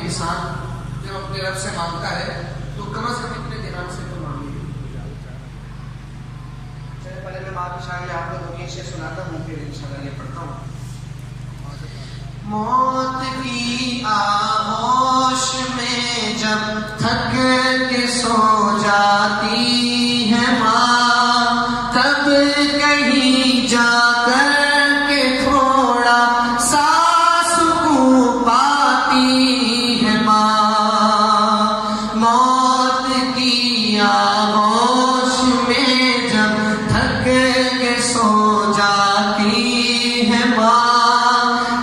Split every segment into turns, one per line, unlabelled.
انسان جب اپنے رب سے مانگتا ہے تو کم از کم اپنے دینار سے تو مانگے. چلے پہلے میں بات شاید آپ لوگوں کی سے سناتا ہوں پھر انشاءاللہ یہ پڑھتا ہوں. موت کی آغوش میں جب تھک کے سو جاتی ہے ماں تب کہیں جا کر کے تھوڑا سا سکون پاتی ہے ماں. موت کی آغوش میں جب تھک کے سو جاتی ہے ماں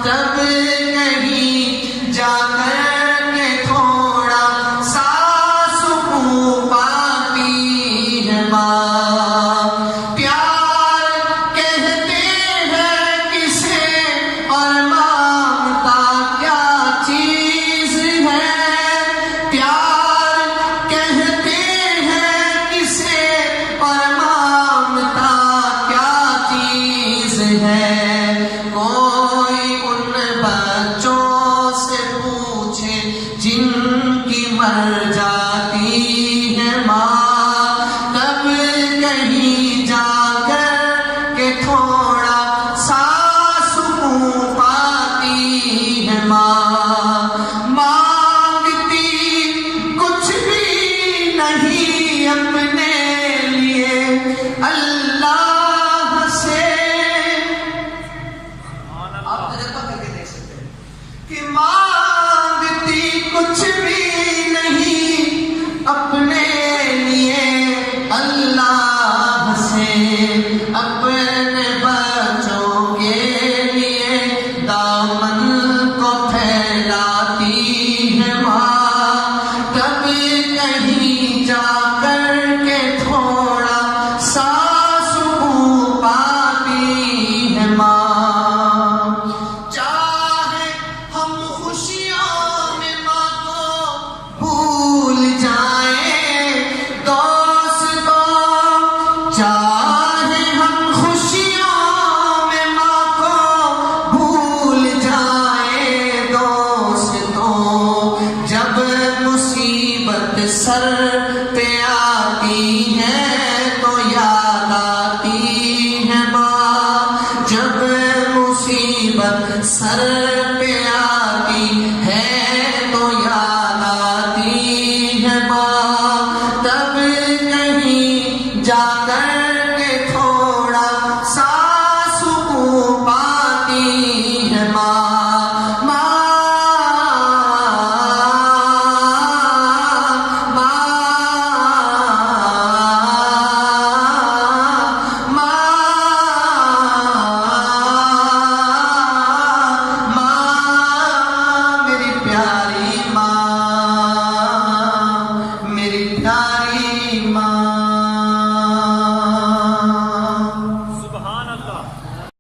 تب کہیں جا کر کے تھوڑا سا سکون پاتی ہے ماں. پیار کہتے ہیں کسے اور مانگتا کیا چیز ہے. پیار کہتے ہیں کسے اور مانگتا کیا چیز ہے. کوئی ان بچوں سے پوچھے جن کی مر جاتی ہے ماں تب کہیں جا کر کے تھوڑا سا سکون پاتی ہے ماں. مانگتی کچھ بھی نہیں اپنے لیے اللہ سے. آپ تجربہ کر کے دیکھ سکتے ہیں کہ مانگتی کچھ بھی نہیں اپنے لیے اللہ سے. اپنے بچوں کے لیے دامن کو پھیلاتی ہے ماں تب کہیں جا کر کے تھوڑا سا سکون پاتی ہے ماں. چاہے ہم خوشیوں میں ماں کو بھول جائیں دوستوں. چاہے ہم خوشیوں میں ماں کو بھول جائیں دوستوں. جب مصیبت سر